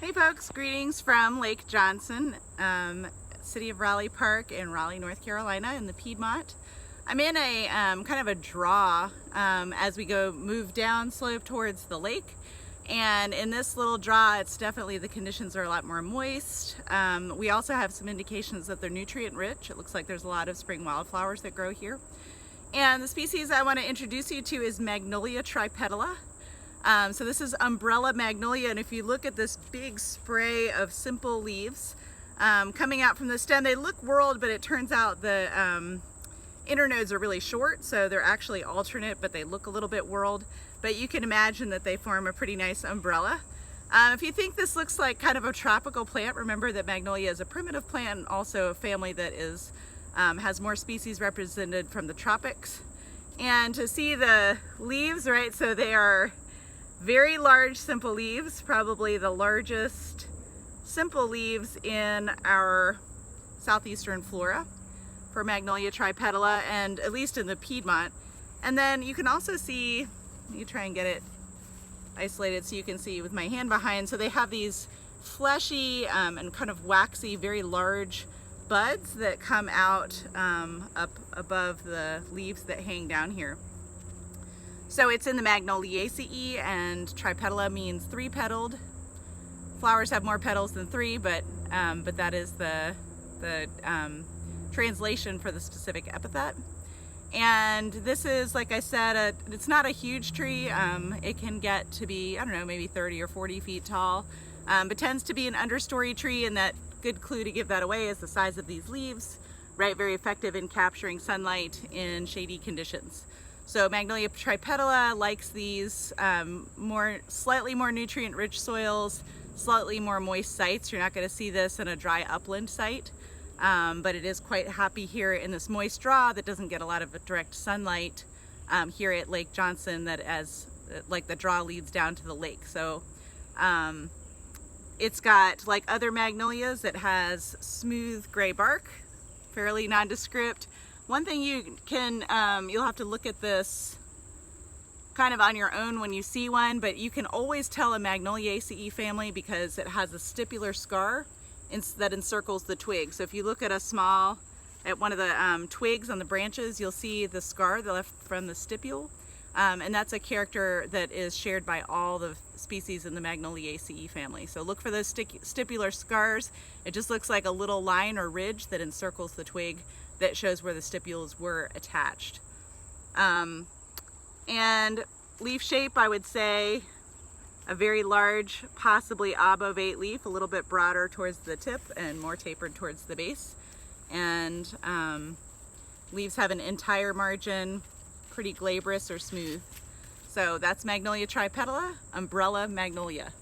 Hey folks, greetings from Lake Johnson, City of Raleigh Park in Raleigh, North Carolina in the Piedmont. I'm in a kind of a draw as we move down slope towards the lake. And in this little draw, it's definitely the conditions are a lot more moist. We also have some indications that they're nutrient rich. It looks like there's a lot of spring wildflowers that grow here. And the species I want to introduce you to is Magnolia Tripetala. So this is umbrella magnolia, and if you look at this big spray of simple leaves coming out from the stem, they look whorled, but it turns out the internodes are really short, so they're actually alternate, but they look a little bit whorled. But you can imagine that they form a pretty nice umbrella. If you think this looks like kind of a tropical plant, remember that magnolia is a primitive plant and also a family that is has more species represented from the tropics. And to see the leaves, right, so they are very large simple leaves, probably the largest simple leaves in our southeastern flora for Magnolia Tripetala, and at least in the Piedmont. And then you can also see, let me try and get it isolated so you can see with my hand behind, so they have these fleshy and kind of waxy, very large buds that come out up above the leaves that hang down here. So it's in the Magnoliaceae, and Tripetala means three-petaled. Flowers have more petals than three, but that is the translation for the specific epithet. And this is, like I said, it's not a huge tree. It can get to be, I don't know, maybe 30 or 40 feet tall, but tends to be an understory tree, and that good clue to give that away is the size of these leaves, right? Very effective in capturing sunlight in shady conditions. So Magnolia Tripetala likes these slightly more nutrient-rich soils, slightly more moist sites. You're not going to see this in a dry upland site, but it is quite happy here in this moist draw that doesn't get a lot of direct sunlight here at Lake Johnson, that like the draw leads down to the lake. So it's got, like other magnolias, it has smooth gray bark, fairly nondescript. One thing you can, you'll have to look at this kind of on your own when you see one, but you can always tell a Magnoliaceae family because it has a stipular scar that encircles the twig. So if you look at one of the twigs on the branches, you'll see the scar left from the stipule. And that's a character that is shared by all the species in the Magnoliaceae family. So look for those stipular scars. It just looks like a little line or ridge that encircles the twig that shows where the stipules were attached. And leaf shape, I would say a very large, possibly obovate leaf, a little bit broader towards the tip and more tapered towards the base. And leaves have an entire margin, pretty glabrous or smooth. So that's Magnolia Tripetala, umbrella magnolia.